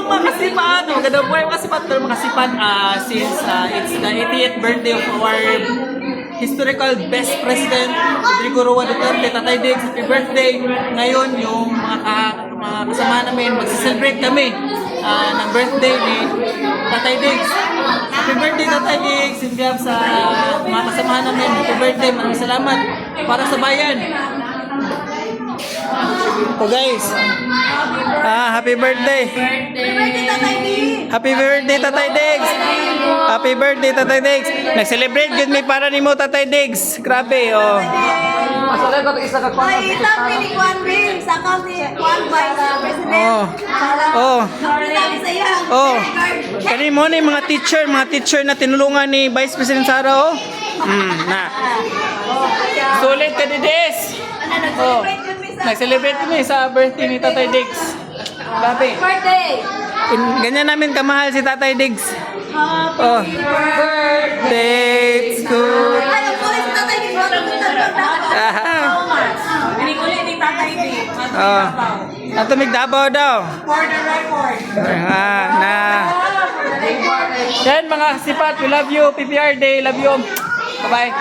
mga kasipan, magandang buhay mga kasipan, pero mga kasipan, since it's the 80th birthday of our historical best president, Rodrigo Roa Duterte, Tatay Diggs, happy birthday. Ngayon, yung mga kasama namin, magsa-celebrate kami ng birthday ni Tatay Diggs. Happy birthday Tatay Diggs, in behalf sa mga kasama namin, happy birthday, maraming salamat para sa bayan. So guys, happy birthday. Happy birthday Tatay Diggs. Happy birthday Tatay Diggs. Nag-celebrate gud mi para nimo Tatay Diggs. Grabe oh. Masalan ko isa ka kwan. Ay, itapi ni Juan Ring, sa kami, Juan Vice President. Oh. Sayang. Oh. Kani mo ni mga teacher na tinulungan ni Vice President Sara oh. Na. Sulit ka Dides. Oh. Nag-celebrate kami sa birthday ni Tatay Diggs. Grabe. Birthday! Ganyan namin kamahal si Tatay Diggs. Oh. Birthday to Ay, ang kulit sa tatay ni Juan Ring. Pinikulit ni Tatay D. Oh. Ato Davao daw. For the record. Yan mga sipat, we love you. PPR Day, love you. Bye-bye.